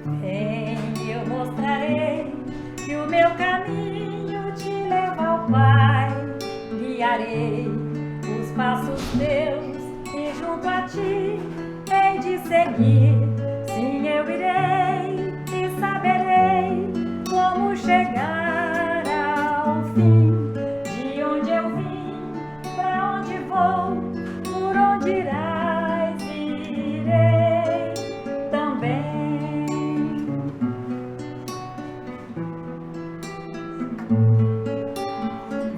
Vem, eu mostrarei que o meu caminho te leva ao Pai. Guiarei os passos teus e junto a ti hei de seguir. Sim, eu irei e saberei como chegar ao fim. De onde eu vim, pra onde vou, por onde irás, irei também.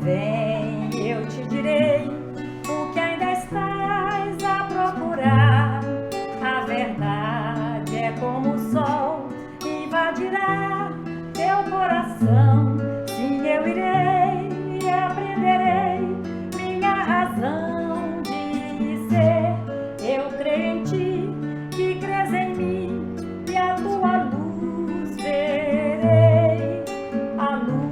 Vem, eu te direi o que ainda estás a procurar. A verdade é como o sol, invadirá teu coração. Sim, eu irei e aprenderei minha razão de ser. Eu creio em ti, que crês em mim, e a tua luz verei, a luz.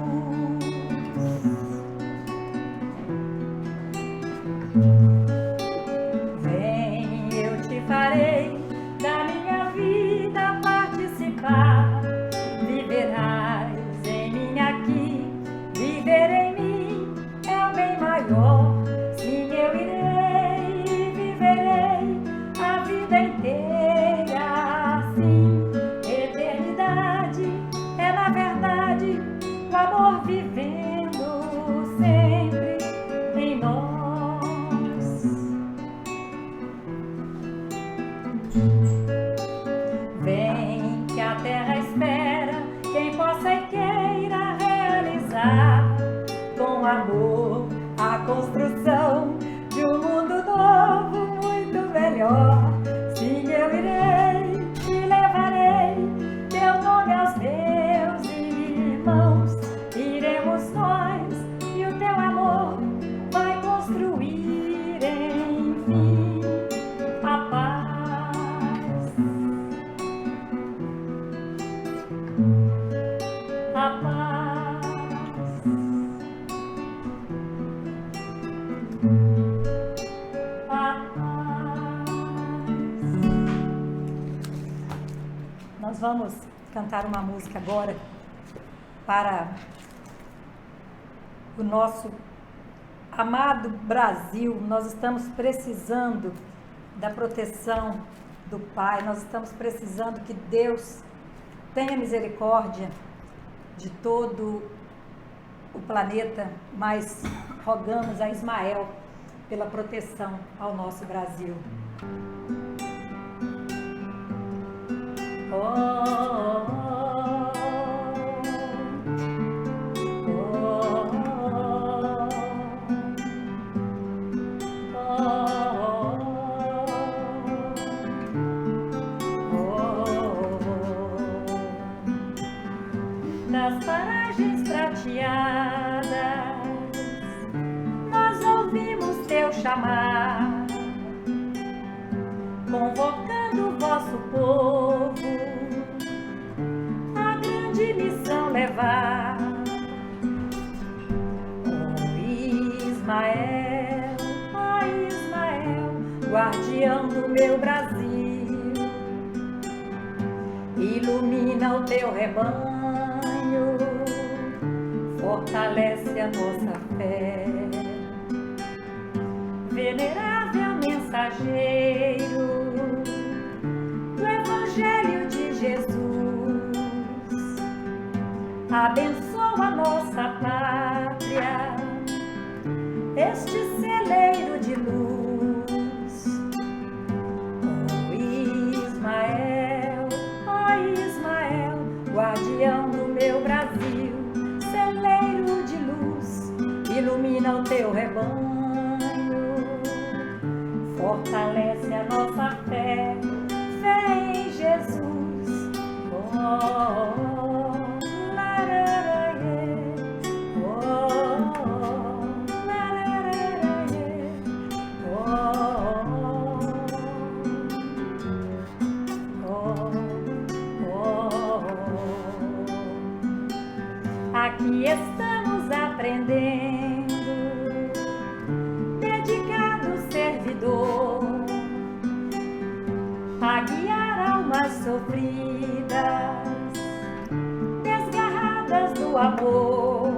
Vem, eu te farei da minha vida participar. Viverás em mim aqui, viver em mim é o bem maior. Sim, eu irei e viverei a vida inteira assim. Eternidade é na verdade o amor vivendo sempre em nós. Vem, que a terra espera quem possa e queira realizar com amor a construção de um mundo novo, muito melhor. Sim, eu irei e levarei teu nome aos meus irmãos. Iremos nós e o teu amor vai construir enfim a paz, a paz, a paz. Nós vamos cantar uma música agora para o nosso amado Brasil. Nós estamos precisando da proteção do Pai, nós estamos precisando que Deus tenha misericórdia de todo o planeta, mas rogamos a Ismael pela proteção ao nosso Brasil. Das paragens prateadas nós ouvimos teu chamar, convocando o vosso povo a grande missão levar. Ismael, ó Ismael, guardião do meu Brasil, ilumina o teu rebanho, fortalece a nossa fé. Venerável mensageiro do Evangelho de Jesus, abençoa a nossa pátria, este celeiro de luz. Ó Ismael, guardião do meu Brasil, celeiro de luz, ilumina o teu rebanho, fortalece a nossa fé, fé em Jesus. Oh, lararaie, oh, lararaie, oh, oh, oh. Aqui estamos aprendendo, dedicado servidor, a guiar almas sofridas amor.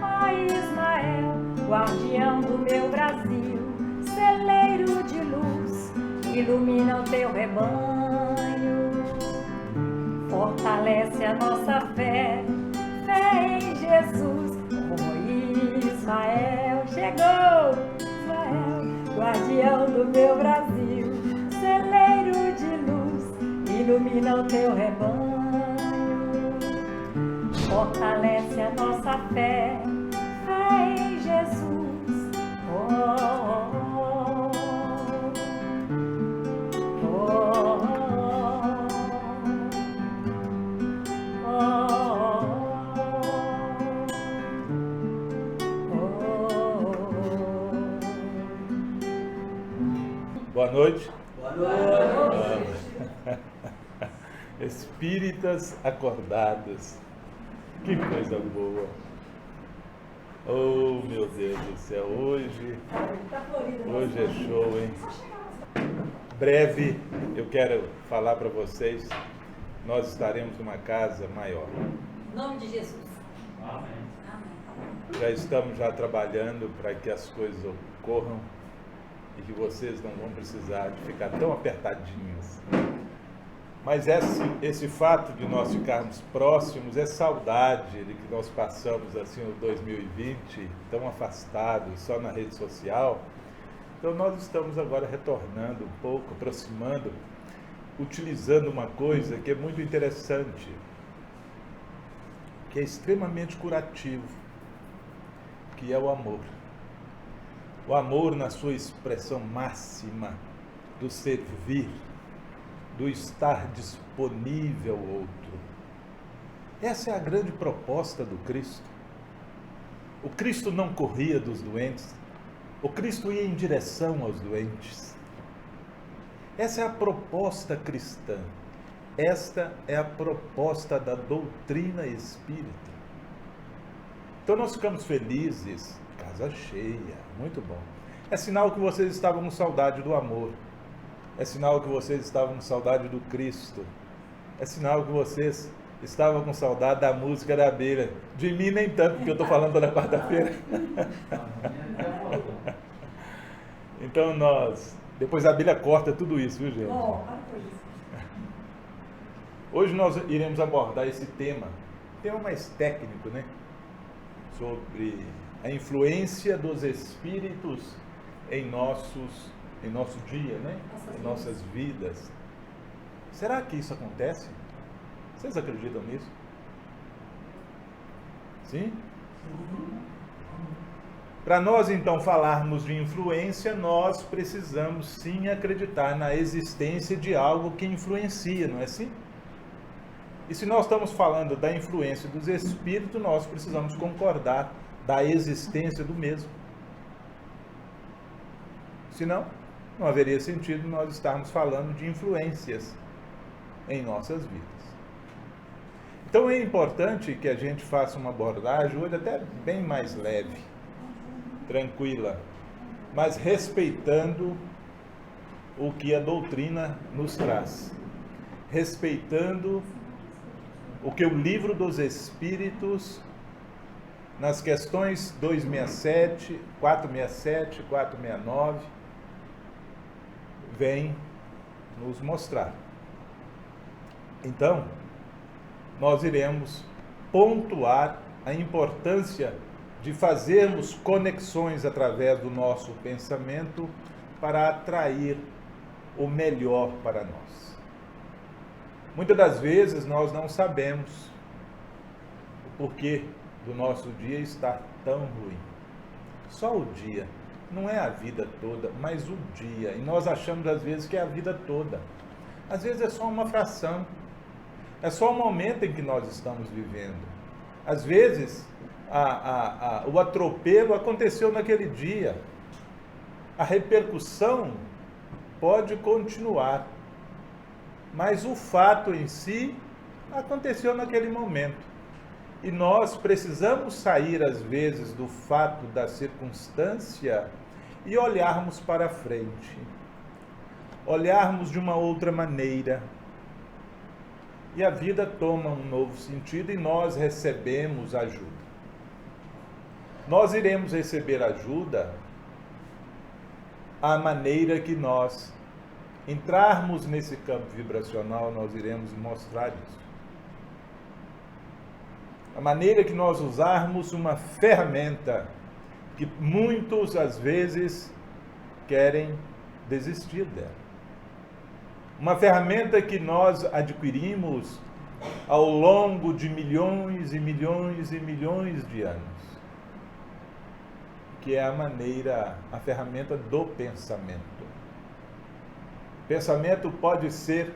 Ó Ismael, guardião do meu Brasil, celeiro de luz, ilumina o teu rebanho, fortalece a nossa fé, fé em Jesus. Ó Ismael, chegou, Ismael, guardião do meu Brasil, celeiro de luz, ilumina o teu rebanho, fortalece a nossa fé, fé em Jesus. Oh, oh, oh, Boa noite. Boa noite. Espíritas acordados. Que coisa boa. Oh, meu Deus do céu. Hoje é show, hein? Breve, eu quero falar para vocês, nós estaremos numa casa maior. Em nome de Jesus. Amém. Já estamos trabalhando para que as coisas ocorram e que vocês não vão precisar de ficar tão apertadinhos. Mas esse fato de nós ficarmos próximos é saudade de que nós passamos assim o 2020 tão afastados, só na rede social. Então nós estamos agora retornando um pouco, aproximando, utilizando uma coisa que é muito interessante, que é extremamente curativo, que é o amor. O amor na sua expressão máxima do servir, do estar disponível ao outro. Essa é a grande proposta do Cristo. O Cristo não corria dos doentes, o Cristo ia em direção aos doentes. Essa é a proposta cristã, esta é a proposta da doutrina espírita. Então nós ficamos felizes, casa cheia, muito bom. É sinal que vocês estavam com saudade do amor. É sinal que vocês estavam com saudade do Cristo. É sinal que vocês estavam com saudade da música da abelha. De mim nem tanto, porque eu estou falando toda quarta-feira. Então depois a abelha corta tudo isso, viu, gente? Hoje nós iremos abordar esse tema mais técnico, né? Sobre a influência dos espíritos em nosso dia, né? Em nossas vidas. Será que isso acontece? Vocês acreditam nisso? Sim? Para nós então falarmos de influência, nós precisamos sim acreditar na existência de algo que influencia, não é assim? E se nós estamos falando da influência dos espíritos, nós precisamos concordar da existência do mesmo. Senão, não haveria sentido nós estarmos falando de influências em nossas vidas. Então é importante que a gente faça uma abordagem hoje até bem mais leve, tranquila, mas respeitando o que a doutrina nos traz, respeitando o que o Livro dos Espíritos, nas questões 267, 467, 469, vem nos mostrar. Então, nós iremos pontuar a importância de fazermos conexões através do nosso pensamento para atrair o melhor para nós. Muitas das vezes nós não sabemos o porquê do nosso dia estar tão ruim. Só o dia, não é a vida toda, mas o dia. E nós achamos às vezes que é a vida toda. Às vezes é só uma fração. É só o momento em que nós estamos vivendo. Às vezes o atropelo aconteceu naquele dia. A repercussão pode continuar. Mas o fato em si aconteceu naquele momento. E nós precisamos sair, às vezes, do fato da circunstância e olharmos para frente. Olharmos de uma outra maneira. e a vida toma um novo sentido e nós recebemos ajuda. Nós iremos receber ajuda à maneira que nós entrarmos nesse campo vibracional, nós iremos mostrar isso. A maneira que nós usarmos uma ferramenta que muitos, às vezes, querem desistir dela. Uma ferramenta que nós adquirimos ao longo de milhões e milhões e milhões de anos, que é a ferramenta do pensamento. O pensamento pode ser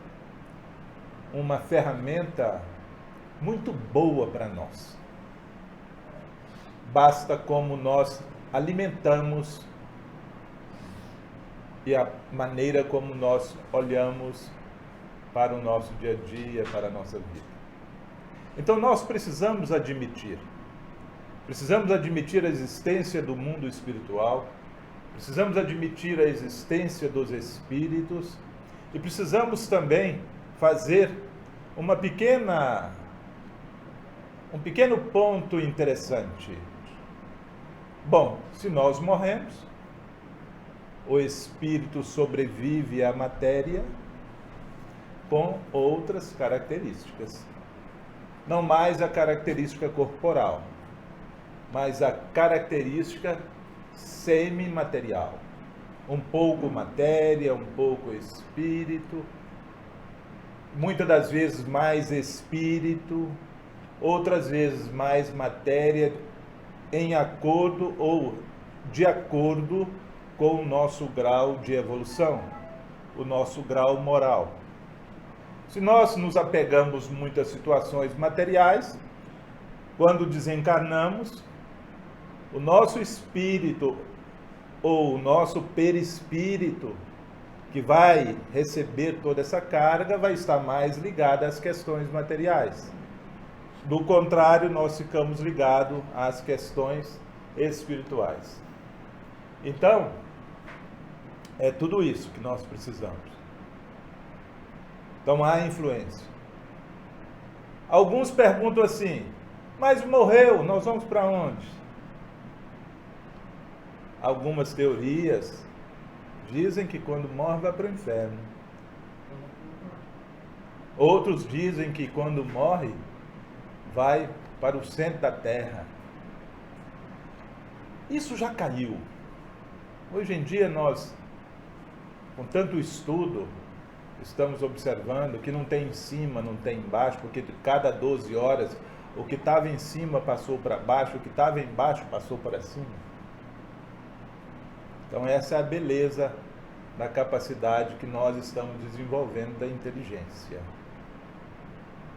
uma ferramenta muito boa para nós. Basta como nós alimentamos e a maneira como nós olhamos para o nosso dia a dia, para a nossa vida. Então nós precisamos admitir a existência do mundo espiritual, precisamos admitir a existência dos espíritos e precisamos também fazer um pequeno ponto interessante. Bom, se nós morremos, o espírito sobrevive à matéria com outras características. Não mais a característica corporal, mas a característica semimaterial. Um pouco matéria, um pouco espírito, muitas das vezes mais espírito, outras vezes mais matéria, em acordo ou de acordo com o nosso grau de evolução, o nosso grau moral. Se nós nos apegamos muito às situações materiais, quando desencarnamos, o nosso espírito ou o nosso perispírito, que vai receber toda essa carga, vai estar mais ligado às questões materiais. Do contrário, nós ficamos ligados às questões espirituais. Então, é tudo isso que nós precisamos. Então, há influência. Alguns perguntam assim, mas morreu, nós vamos para onde? Algumas teorias dizem que quando morre vai para o inferno. Outros dizem que quando morre vai para o centro da Terra. Isso já caiu. Hoje em dia nós, com tanto estudo, estamos observando que não tem em cima, não tem embaixo, porque cada 12 horas o que estava em cima passou para baixo, o que estava embaixo passou para cima. Então essa é a beleza da capacidade que nós estamos desenvolvendo da inteligência.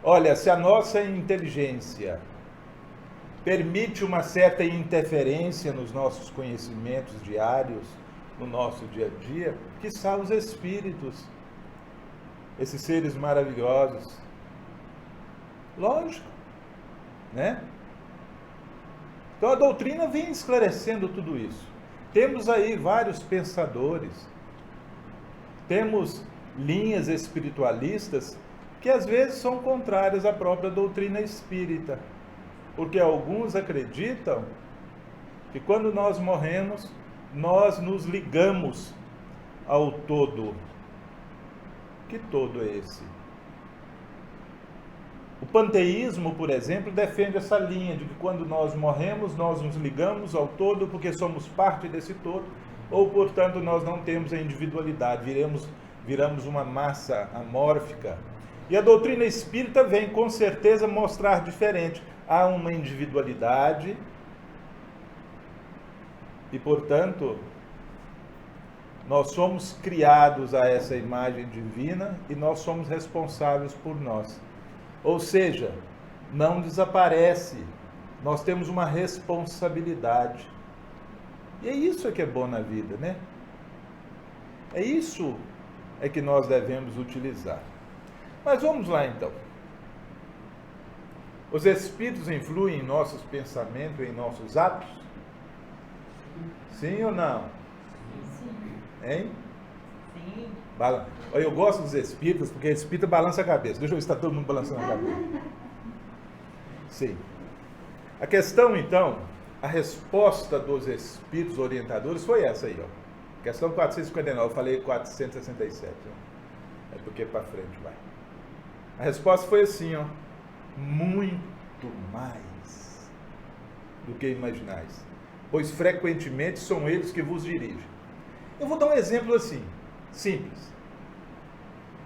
Olha, se a nossa inteligência permite uma certa interferência nos nossos conhecimentos diários, no nosso dia a dia, quiçá os espíritos, esses seres maravilhosos. Lógico, né? Então a doutrina vem esclarecendo tudo isso. Temos aí vários pensadores, temos linhas espiritualistas que às vezes são contrárias à própria doutrina espírita, porque alguns acreditam que quando nós morremos, nós nos ligamos ao todo. Que todo é esse? O panteísmo, por exemplo, defende essa linha de que quando nós morremos, nós nos ligamos ao todo porque somos parte desse todo, ou, portanto, nós não temos a individualidade, viramos uma massa amórfica. E a doutrina espírita vem, com certeza, mostrar diferente. Há uma individualidade e, portanto, nós somos criados a essa imagem divina e nós somos responsáveis por nós. Ou seja, não desaparece, nós temos uma responsabilidade. E é isso que é bom na vida, né? É isso que nós devemos utilizar. Mas vamos lá então. Os espíritos influem em nossos pensamentos, em nossos atos? Sim ou não? Sim. Hein? Sim. Olha, eu gosto dos espíritas, porque espírita balança a cabeça. Deixa eu ver se está todo mundo balançando a cabeça. Sim. A questão, então, a resposta dos espíritos orientadores foi essa aí, ó. Questão 459, eu falei 467. Ó. É porque para frente vai. A resposta foi assim, ó. Muito mais do que imaginais, pois frequentemente são eles que vos dirigem. Eu vou dar um exemplo assim, simples.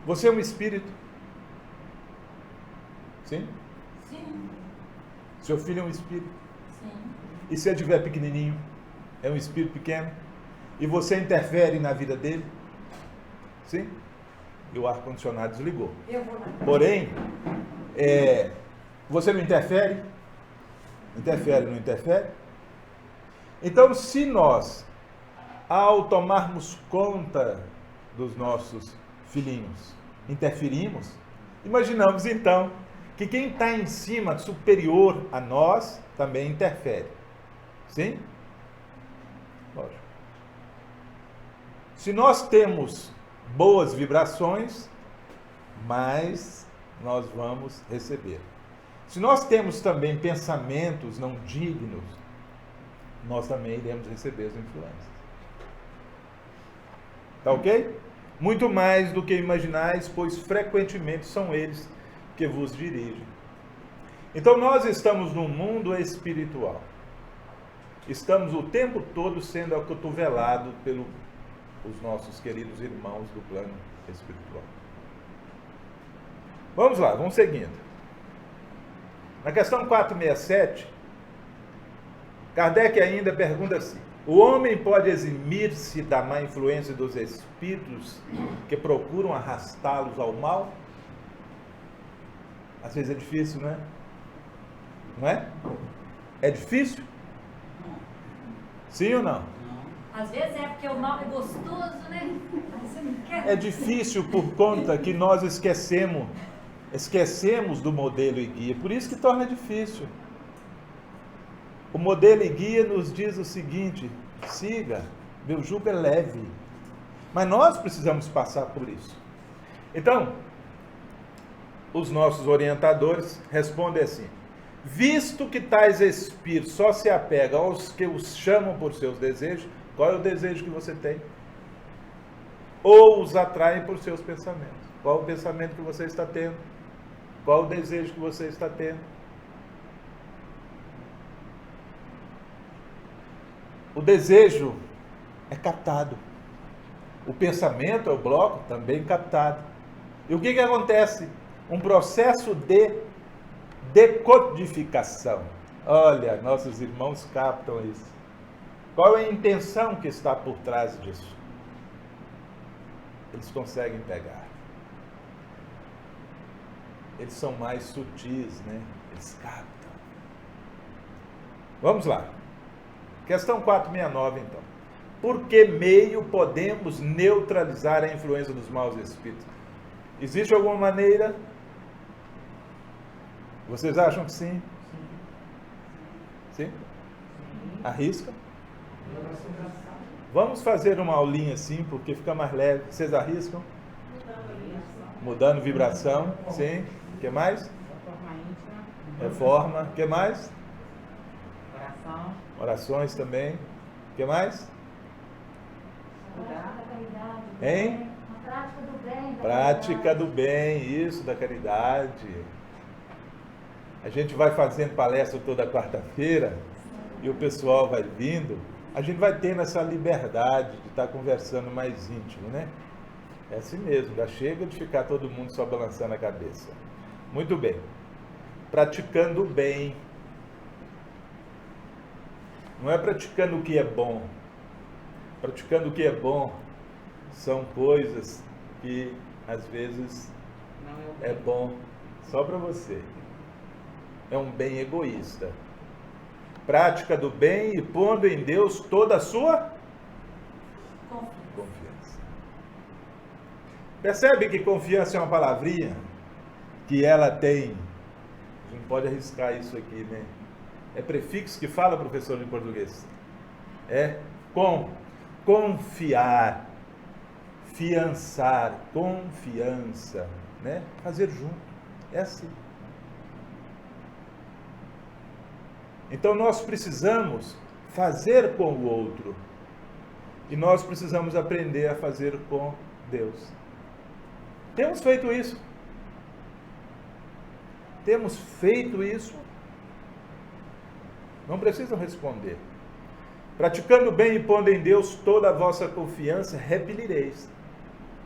Você é um espírito? Sim? Sim. Seu filho é um espírito? Sim. E se ele estiver pequenininho, é um espírito pequeno? E você interfere na vida dele? Sim? E o ar-condicionado desligou. Eu vou lá. Porém, você não interfere? Interfere, não interfere? Então, se nós, ao tomarmos conta dos nossos filhinhos, interferimos, imaginamos então que quem está em cima, superior a nós, também interfere. Sim? Lógico. Se nós temos boas vibrações, mais nós vamos receber. Se nós temos também pensamentos não dignos, nós também iremos receber as influências. Tá ok? Muito mais do que imaginais, pois frequentemente são eles que vos dirigem. Então nós estamos num mundo espiritual. Estamos o tempo todo sendo acotovelados pelos nossos queridos irmãos do plano espiritual. Vamos lá, vamos seguindo. Na questão 467, Kardec ainda pergunta assim: o homem pode eximir-se da má influência dos espíritos que procuram arrastá-los ao mal? Às vezes é difícil, não é? Não é? É difícil? Sim ou não? Às vezes é porque o mal é gostoso, né? Aí você não quer. É difícil por conta que nós esquecemos do modelo e guia. Por isso que torna difícil. O modelo e guia nos diz o seguinte: siga, meu jugo é leve. Mas nós precisamos passar por isso. Então, os nossos orientadores respondem assim: visto que tais espíritos só se apegam aos que os chamam por seus desejos, qual é o desejo que você tem? Ou os atraem por seus pensamentos? Qual o pensamento que você está tendo? Qual o desejo que você está tendo? O desejo é captado. O pensamento, o bloco, também captado. E o que acontece? Um processo de decodificação. Olha, nossos irmãos captam isso. Qual é a intenção que está por trás disso? Eles conseguem pegar. Eles são mais sutis, né? Eles captam. Vamos lá. Questão 469, então. Por que meio podemos neutralizar a influência dos maus espíritos? Existe alguma maneira? Vocês acham que sim? Sim? Arrisca? Vamos fazer uma aulinha assim, porque fica mais leve. Vocês arriscam? Mudando vibração. Sim. O que mais? Reforma. O que mais? Oração. Orações também. O que mais? Hein? Prática do bem. Prática do bem, isso, da caridade. A gente vai fazendo palestra toda quarta-feira e o pessoal vai vindo. A gente vai tendo essa liberdade de estar conversando mais íntimo, né? É assim mesmo, já chega de ficar todo mundo só balançando a cabeça. Muito bem. Praticando o bem. Não é praticando o que é bom. Praticando o que é bom são coisas que às vezes é bom só para você. É um bem egoísta. Prática do bem e pondo em Deus toda a sua confiança. Percebe que confiança é uma palavrinha que ela tem. A gente não pode arriscar isso aqui, né? É prefixo que fala, professor de português. É confiar, fiançar, confiança, né? Fazer junto. É assim. Então nós precisamos fazer com o outro. E nós precisamos aprender a fazer com Deus. Temos feito isso? Temos feito isso? Não precisam responder. Praticando bem e pondo em Deus toda a vossa confiança, repelireis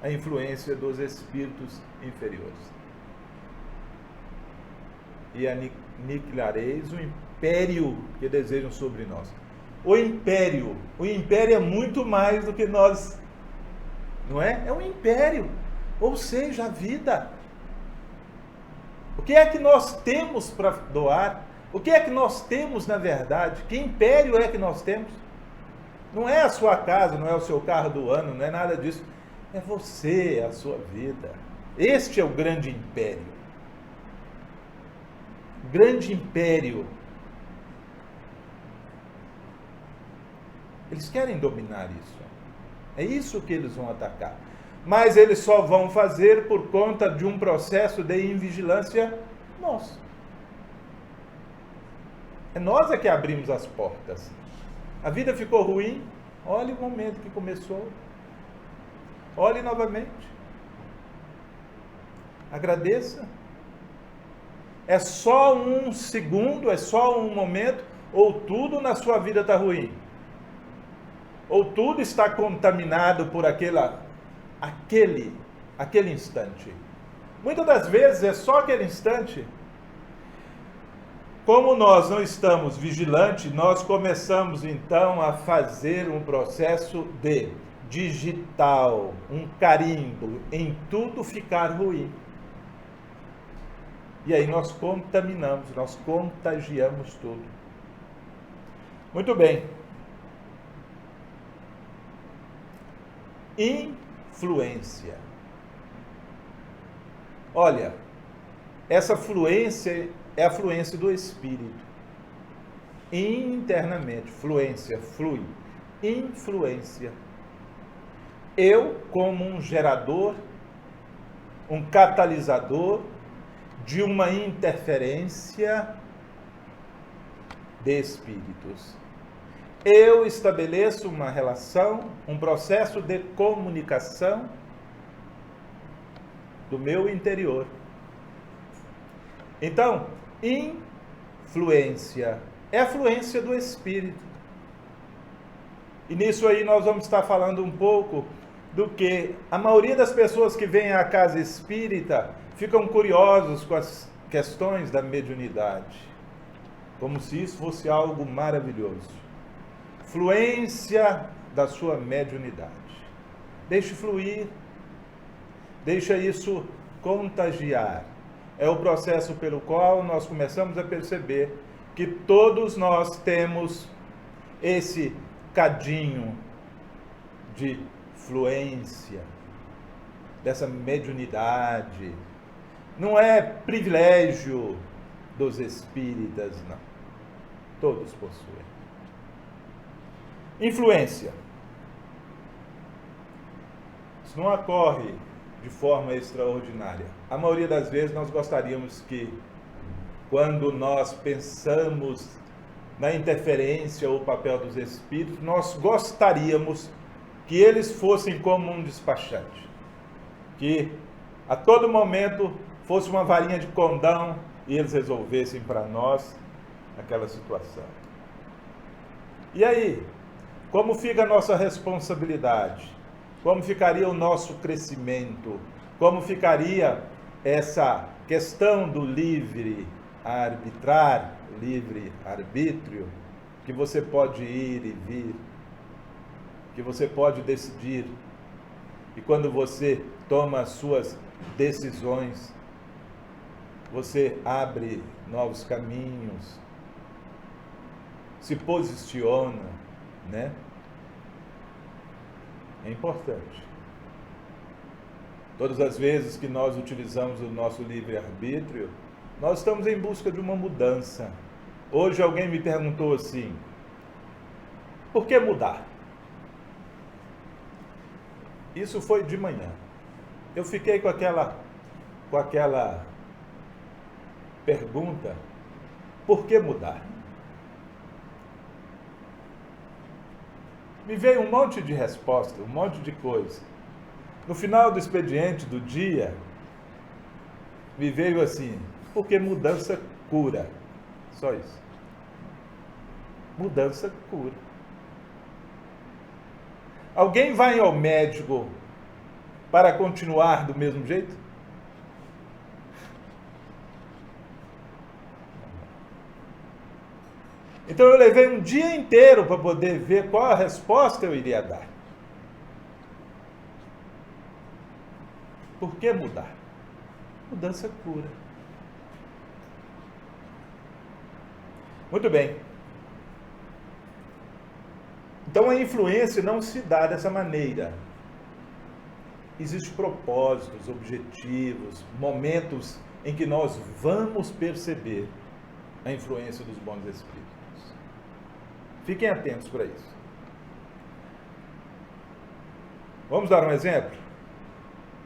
a influência dos espíritos inferiores. E aniquilareis o império que desejam sobre nós. O império é muito mais do que nós, não é? É um império, ou seja, a vida. O que é que nós temos para doar? O que é que nós temos na verdade? Que império é que nós temos? Não é a sua casa, não é o seu carro do ano, não é nada disso. É você, é a sua vida. Este é o grande império. Grande império. Eles querem dominar isso. É isso que eles vão atacar. Mas eles só vão fazer por conta de um processo de invigilância nosso. É nós é que abrimos as portas. A vida ficou ruim, olhe o momento que começou. Olhe novamente. Agradeça. É só um segundo, é só um momento, ou tudo na sua vida está ruim. Ou tudo está contaminado por aquele instante. Muitas das vezes é só aquele instante. Como nós não estamos vigilantes, nós começamos então a fazer um processo de digital, um carimbo em tudo ficar ruim. E aí nós contaminamos, nós contagiamos tudo. Muito bem. Influência. Olha, essa fluência é a fluência do Espírito. Internamente, fluência, flui. Influência. Eu, como um gerador, um catalisador de uma interferência de espíritos. Eu estabeleço uma relação, um processo de comunicação do meu interior. Então, influência é a fluência do Espírito. E nisso aí nós vamos estar falando um pouco do que a maioria das pessoas que vêm à casa espírita ficam curiosos com as questões da mediunidade, como se isso fosse algo maravilhoso. Fluência da sua mediunidade. Deixe fluir, deixa isso contagiar. É o processo pelo qual nós começamos a perceber que todos nós temos esse cadinho de fluência, dessa mediunidade. Não é privilégio dos espíritas, não. Todos possuem. Influência. Isso não ocorre de forma extraordinária. A maioria das vezes nós gostaríamos que, quando nós pensamos na interferência ou papel dos espíritos, nós gostaríamos que eles fossem como um despachante, que a todo momento fosse uma varinha de condão e eles resolvessem para nós aquela situação. E aí, como fica a nossa responsabilidade? Como ficaria o nosso crescimento? Como ficaria essa questão do livre arbítrio, que você pode ir e vir, que você pode decidir, e quando você toma as suas decisões, você abre novos caminhos, se posiciona, né? É importante. Todas as vezes que nós utilizamos o nosso livre-arbítrio, nós estamos em busca de uma mudança. Hoje alguém me perguntou assim: por que mudar? Isso foi de manhã. Eu fiquei com aquela pergunta: por que mudar? Me veio um monte de resposta, um monte de coisa. No final do expediente do dia, me veio assim: porque mudança cura. Só isso. Mudança cura. Alguém vai ao médico para continuar do mesmo jeito? Então eu levei um dia inteiro para poder ver qual a resposta eu iria dar. Por que mudar? Mudança cura. Muito bem. Então a influência não se dá dessa maneira. Existem propósitos, objetivos, momentos em que nós vamos perceber a influência dos bons espíritos. Fiquem atentos para isso. Vamos dar um exemplo?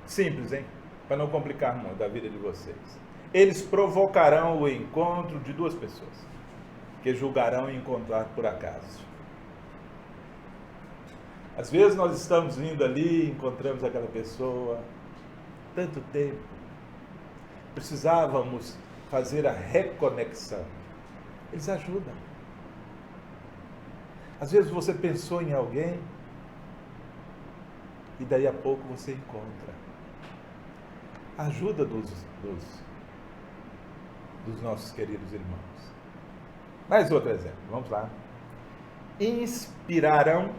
Simples, hein? Para não complicar muito a vida de vocês. Eles provocarão o encontro de duas pessoas que julgarão encontrar por acaso. Às vezes nós estamos indo ali, encontramos aquela pessoa, tanto tempo, precisávamos fazer a reconexão. Eles ajudam. Às vezes você pensou em alguém e daí a pouco você encontra. A ajuda dos nossos queridos irmãos. Mais outro exemplo, vamos lá. Inspirarão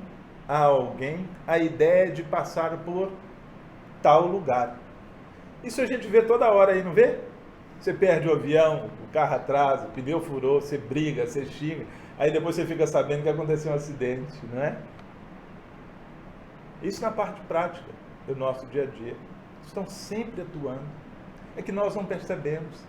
a alguém a ideia de passar por tal lugar. Isso a gente vê toda hora aí, não vê? Você perde o avião, o carro atrasa, o pneu furou, você briga, você xinga, aí depois você fica sabendo que aconteceu um acidente, não é? Isso na parte prática do nosso dia a dia. Estão sempre atuando. É que nós não percebemos.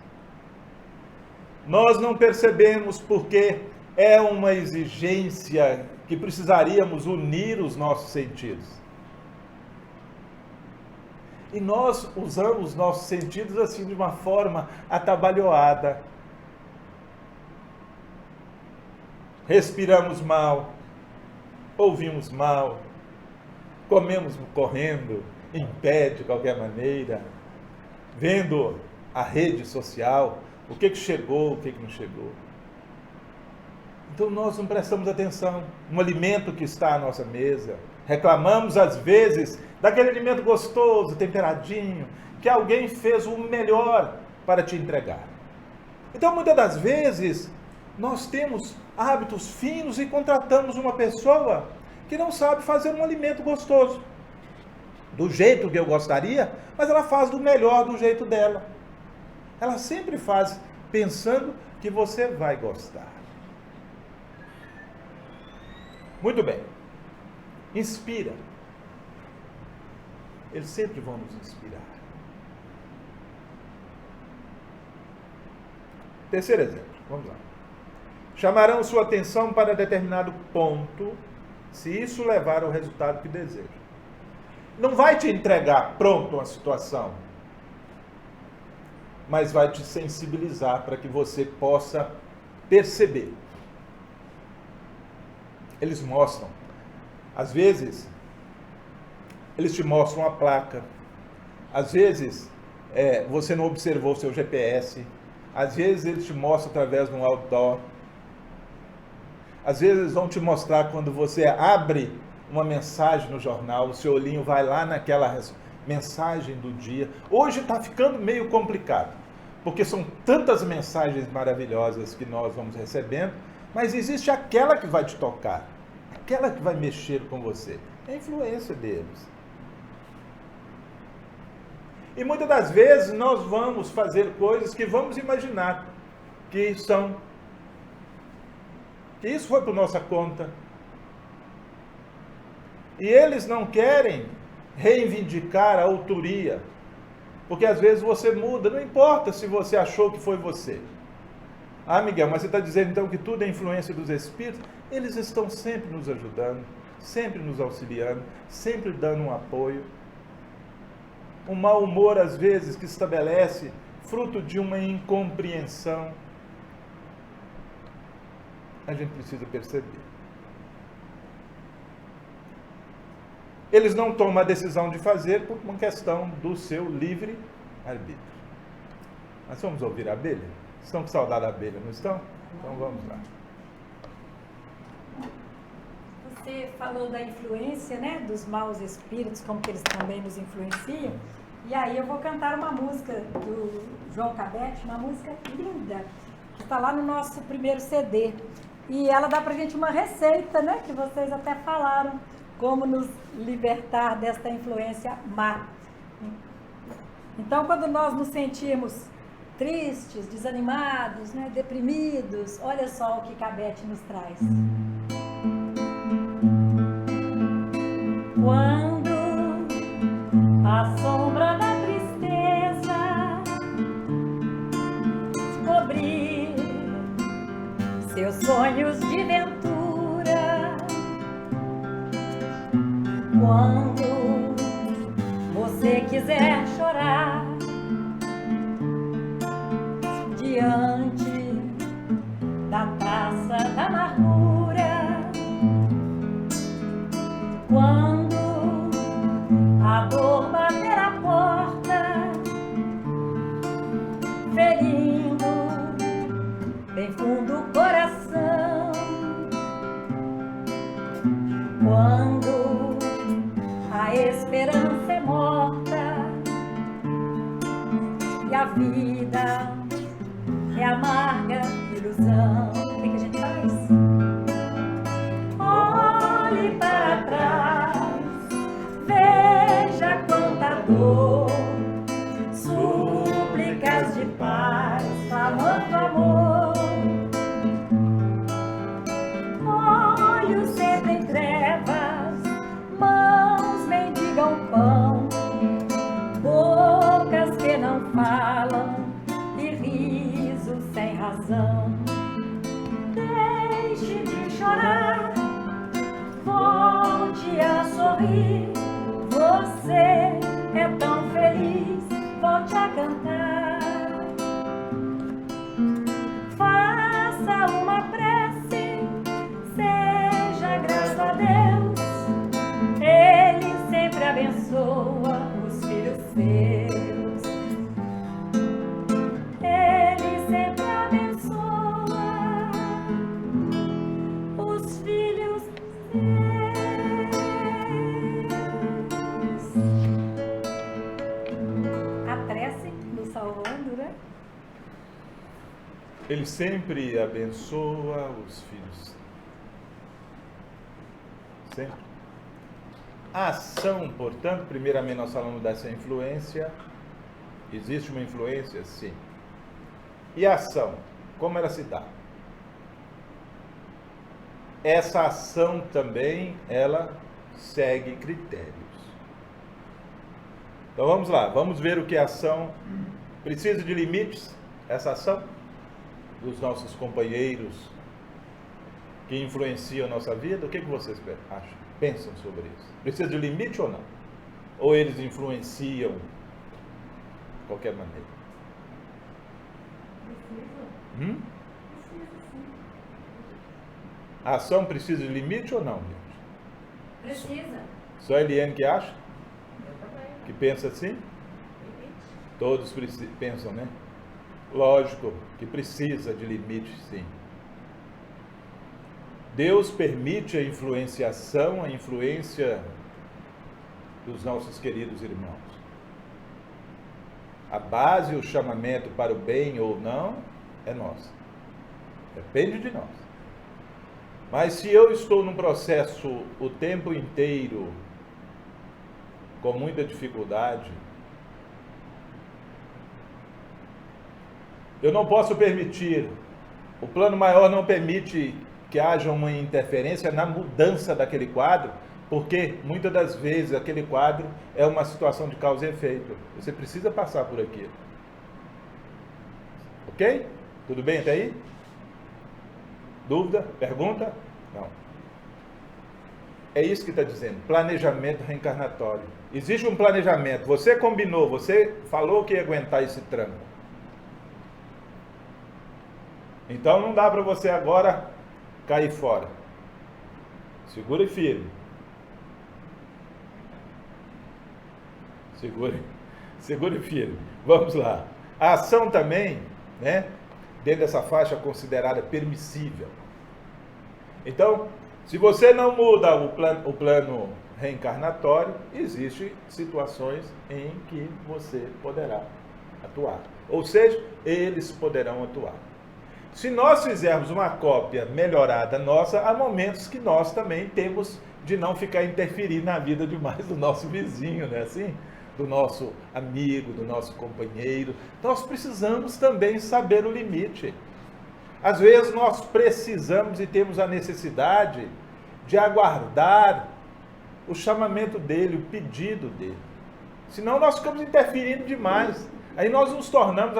Nós não percebemos porque é uma exigência que precisaríamos unir os nossos sentidos. E nós usamos nossos sentidos assim de uma forma atabalhoada. Respiramos mal, ouvimos mal, comemos correndo, em pé de qualquer maneira, vendo a rede social, o que chegou, o que não chegou. Então nós não prestamos atenção no alimento que está à nossa mesa. Reclamamos às vezes daquele alimento gostoso, temperadinho, que alguém fez o melhor para te entregar. Então muitas das vezes nós temos hábitos finos e contratamos uma pessoa que não sabe fazer um alimento gostoso do jeito que eu gostaria, mas ela faz do melhor do jeito dela. Ela sempre faz pensando que você vai gostar. Muito bem. Inspira. Eles sempre vão nos inspirar. Terceiro exemplo. Vamos lá. Chamarão sua atenção para determinado ponto, se isso levar ao resultado que deseja. Não vai te entregar pronto a situação, mas vai te sensibilizar para que você possa perceber. Eles mostram. Às vezes, eles te mostram a placa. Às vezes, você não observou o seu GPS. Às vezes, eles te mostram através de um outdoor. Às vezes, eles vão te mostrar quando você abre uma mensagem no jornal, o seu olhinho vai lá naquela mensagem do dia. Hoje está ficando meio complicado, porque são tantas mensagens maravilhosas que nós vamos recebendo, mas existe aquela que vai te tocar, aquela que vai mexer com você. É a influência deles. E muitas das vezes nós vamos fazer coisas que vamos imaginar que são... que isso foi por nossa conta. E eles não querem reivindicar a autoria, porque às vezes você muda, não importa se você achou que foi você. Ah, Miguel, mas você está dizendo então que tudo é influência dos espíritos? Eles estão sempre nos ajudando. sempre nos auxiliando, sempre dando um apoio. Um mau humor, às vezes, que estabelece fruto de uma incompreensão. A gente precisa perceber. Eles não tomam a decisão de fazer por uma questão do seu livre arbítrio. Nós vamos ouvir a abelha? Estão com saudade da abelha, não estão? Então vamos lá. Você falou da influência, né, dos maus espíritos, como que eles também nos influenciam. E aí eu vou cantar uma música do João Cabete, uma música linda, que está lá no nosso primeiro CD. E ela dá pra gente uma receita, né, que vocês até falaram, como nos libertar desta influência má. Então, quando nós nos sentimos tristes, desanimados, né, deprimidos, olha só o que Cabete nos traz. Quando a sombra da tristeza cobrir seus sonhos de ventura, quando você quiser chorar diante da praça da amargura, quando a dor bater a porta, ferindo bem fundo o coração, quando a esperança é morta e a vida é amarga ilusão, o que a gente faz? Olhe para trás, veja quanta dor, súplicas de paz, clamando amor. Olhos sempre em trevas, mãos mendigam pão, bocas que não falam e risos sem razão. Deixe de chorar, volte a sorrir. Você é tão feliz, volte a cantar. Faça uma prece, seja grato a Deus. Ele sempre abençoa os filhos seus. Ele sempre abençoa os filhos seus. A prece nos salvando, né? Ele sempre abençoa os filhos. Sempre. A ação, portanto, primeiramente nós falamos dessa influência. Existe uma influência? Sim. E a ação, como ela se dá? Essa ação também, ela segue critérios. Então vamos lá, vamos ver o que a ação precisa de limites, essa ação dos nossos companheiros que influenciam a nossa vida. O que vocês acham? Pensam sobre isso. Precisa de limite ou não? Ou eles influenciam de qualquer maneira? Precisa. Precisa, sim. A ação precisa de limite ou não, gente? Precisa. Só a Eliane que acha? Eu também. Que pensa assim? Limite. Todos pensam, né? Lógico que precisa de limite, sim. Deus permite a influenciação, a influência dos nossos queridos irmãos. A base, o chamamento para o bem ou não, é nossa. Depende de nós. Mas se eu estou num processo o tempo inteiro, com muita dificuldade, eu não posso permitir, o plano maior não permite que haja uma interferência na mudança daquele quadro, porque muitas das vezes aquele quadro é uma situação de causa e efeito. Você precisa passar por aquilo. Ok? Tudo bem até aí? Dúvida? Pergunta? Não. É isso que está dizendo, planejamento reencarnatório. Existe um planejamento, você combinou, você falou que ia aguentar esse tranco. Então não dá para você agora cair fora. Segure firme. Segure firme. Vamos lá. A ação também, né, dentro dessa faixa considerada permissível. Então, se você não muda o plano reencarnatório, existem situações em que você poderá atuar. Ou seja, eles poderão atuar. Se nós fizermos uma cópia melhorada nossa, há momentos que nós também temos de não ficar interferindo na vida demais do nosso vizinho, não é assim? Do nosso amigo, do nosso companheiro. Nós precisamos também saber o limite. Às vezes nós precisamos e temos a necessidade de aguardar o chamamento dele, o pedido dele. Senão nós ficamos interferindo demais. Aí nós nos tornamos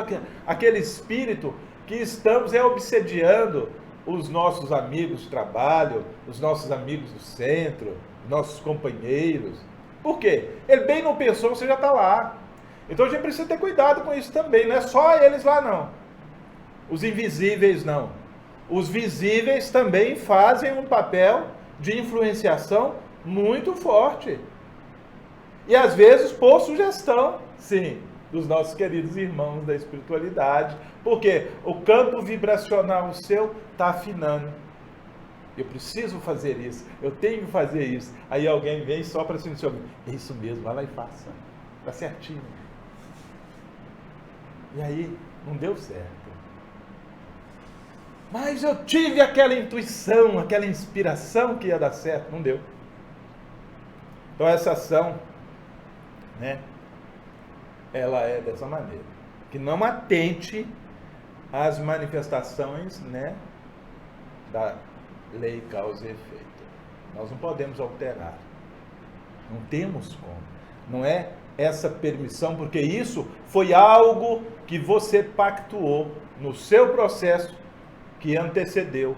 aquele espírito que estamos obsediando os nossos amigos de trabalho, os nossos amigos do centro, nossos companheiros. Por quê? Ele bem não pensou, você já está lá. Então a gente precisa ter cuidado com isso também. Não é só eles lá não. Os invisíveis não. Os visíveis também fazem um papel de influenciação muito forte. E às vezes por sugestão, sim, dos nossos queridos irmãos da espiritualidade. Porque o campo vibracional seu está afinando. Eu preciso fazer isso, eu tenho que fazer isso. Aí alguém vem só para se dizer, é isso mesmo, vai lá e faça. Está certinho. E aí, não deu certo. Mas eu tive aquela intuição, aquela inspiração que ia dar certo. Não deu. Então essa ação, né, ela é dessa maneira. Que não atente às manifestações, né, da lei causa e efeito. Nós não podemos alterar. Não temos como. Não é essa permissão, porque isso foi algo que você pactuou no seu processo que antecedeu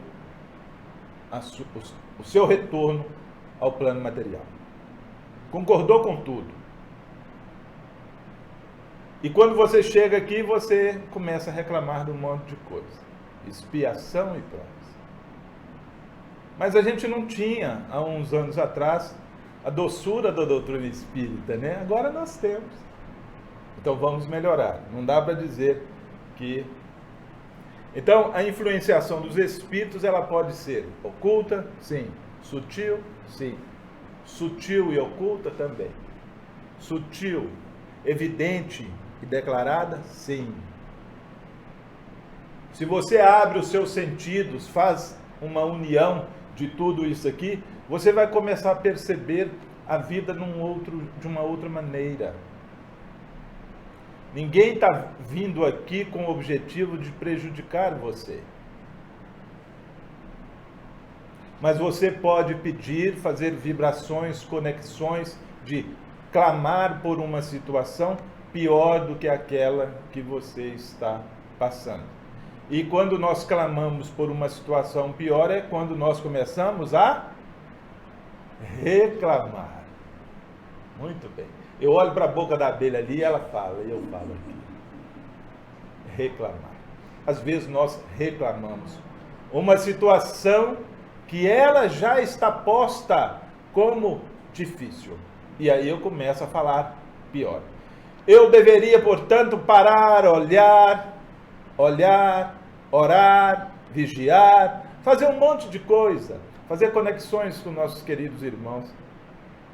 o seu retorno ao plano material. Concordou com tudo. E quando você chega aqui, você começa a reclamar de um monte de coisa. Expiação e provas. Mas a gente não tinha, há uns anos atrás, a doçura da doutrina espírita, né? Agora nós temos. Então vamos melhorar. Não dá para dizer que... Então, a influenciação dos espíritos, ela pode ser oculta, sim. Sutil, sim. Sutil e oculta também. Sutil, evidente e declarada, sim. Se você abre os seus sentidos, faz uma união de tudo isso aqui, você vai começar a perceber a vida de uma outra maneira. Ninguém está vindo aqui com o objetivo de prejudicar você. Mas você pode pedir, fazer vibrações, conexões, de clamar por uma situação pior do que aquela que você está passando. E quando nós clamamos por uma situação pior, é quando nós começamos a reclamar. Muito bem. Eu olho para a boca da abelha ali e ela fala, e eu falo aqui. Reclamar. Às vezes nós reclamamos uma situação que ela já está posta como difícil. E aí eu começo a falar pior. Eu deveria, portanto, parar, olhar, orar, vigiar, fazer um monte de coisa, fazer conexões com nossos queridos irmãos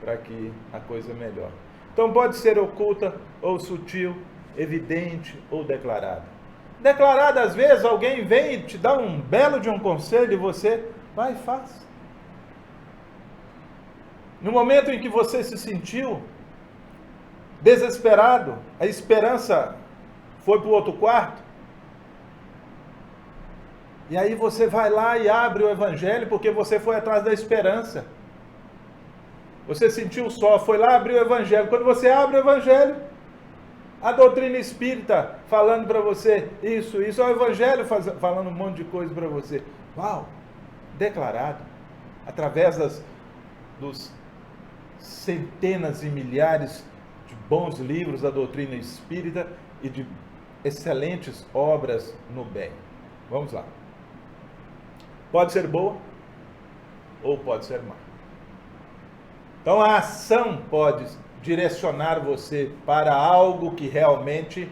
para que a coisa melhore. Então pode ser oculta ou sutil, evidente ou declarada. Declarada, às vezes, alguém vem e te dá um belo de um conselho e você vai e faz. No momento em que você se sentiu desesperado, a esperança foi para o outro quarto, e aí você vai lá e abre o Evangelho porque você foi atrás da esperança. Você sentiu só, foi lá abrir o Evangelho. Quando você abre o Evangelho, a doutrina espírita falando para você isso, é o Evangelho falando um monte de coisa para você. Uau! Declarado, através dos centenas e milhares de bons livros da doutrina espírita e de excelentes obras no bem. Vamos lá. Pode ser boa ou pode ser má. Então a ação pode direcionar você para algo que realmente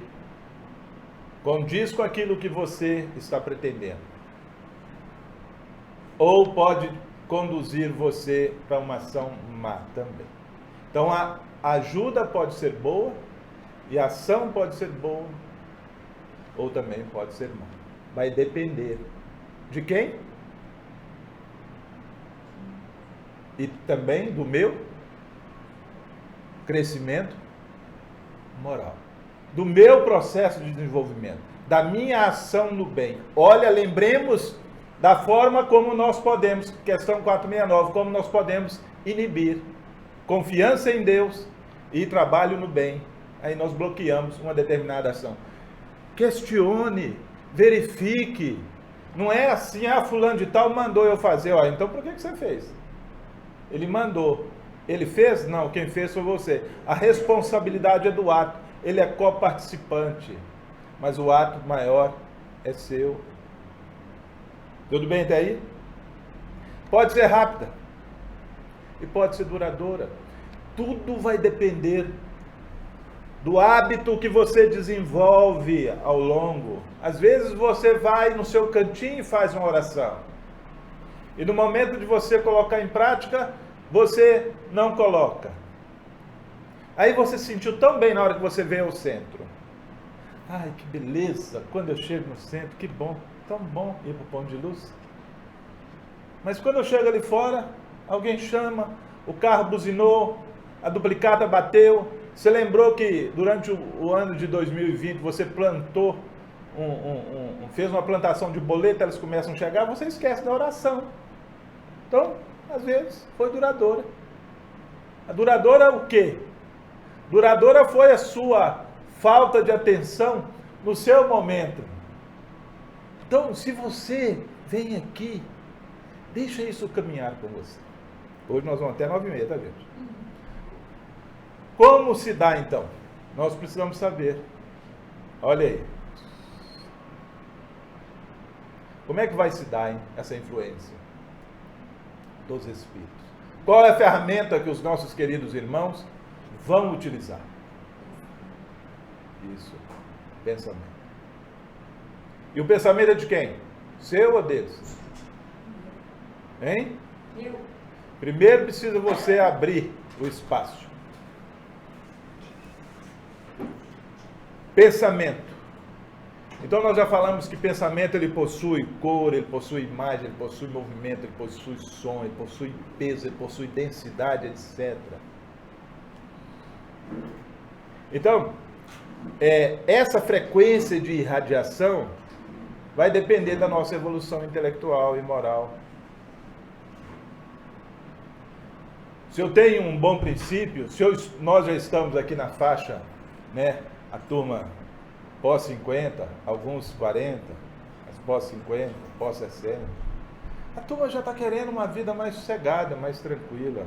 condiz com aquilo que você está pretendendo. Ou pode conduzir você para uma ação má também. Então a ajuda pode ser boa e a ação pode ser boa ou também pode ser má. Vai depender de quem? E também do meu crescimento moral, do meu processo de desenvolvimento, da minha ação no bem. Olha, lembremos da forma como nós podemos, questão 469, como nós podemos inibir confiança em Deus e trabalho no bem. Aí nós bloqueamos uma determinada ação. Questione, verifique. Não é assim, fulano de tal mandou eu fazer. Ó, então por que você fez? Ele mandou. Ele fez? Não, quem fez foi você. A responsabilidade é do ato. Ele é coparticipante. Mas o ato maior é seu. Tudo bem até aí? Pode ser rápida. E pode ser duradoura. Tudo vai depender do hábito que você desenvolve ao longo. Às vezes você vai no seu cantinho e faz uma oração. E no momento de você colocar em prática, você não coloca. Aí você se sentiu tão bem na hora que você veio ao centro. Ai, que beleza! Quando eu chego no centro, que bom, tão bom ir para o ponto de luz. Mas quando eu chego ali fora, alguém chama, o carro buzinou, a duplicata bateu. Você lembrou que durante o ano de 2020 você plantou, fez uma plantação de boleta, elas começam a chegar, você esquece da oração. Então, às vezes, foi duradoura. A duradoura o quê? Duradoura foi a sua falta de atenção no seu momento. Então, se você vem aqui, deixa isso caminhar com você. Hoje nós vamos até 9h30, tá, gente? Como se dá, então? Nós precisamos saber. Olha aí. Como é que vai se dar, hein, essa influência dos Espíritos? Qual é a ferramenta que os nossos queridos irmãos vão utilizar? Isso, pensamento. E o pensamento é de quem? Seu ou deles? Hein? Eu. Primeiro precisa você abrir o espaço. Pensamento. Então nós já falamos que pensamento ele possui cor, ele possui imagem, ele possui movimento, ele possui som, ele possui peso, ele possui densidade, etc. Então, essa frequência de irradiação vai depender da nossa evolução intelectual e moral. Se eu tenho um bom princípio, nós já estamos aqui na faixa, né, a turma pós-50, alguns 40, as pós-50, pós-60, a turma já está querendo uma vida mais sossegada, mais tranquila.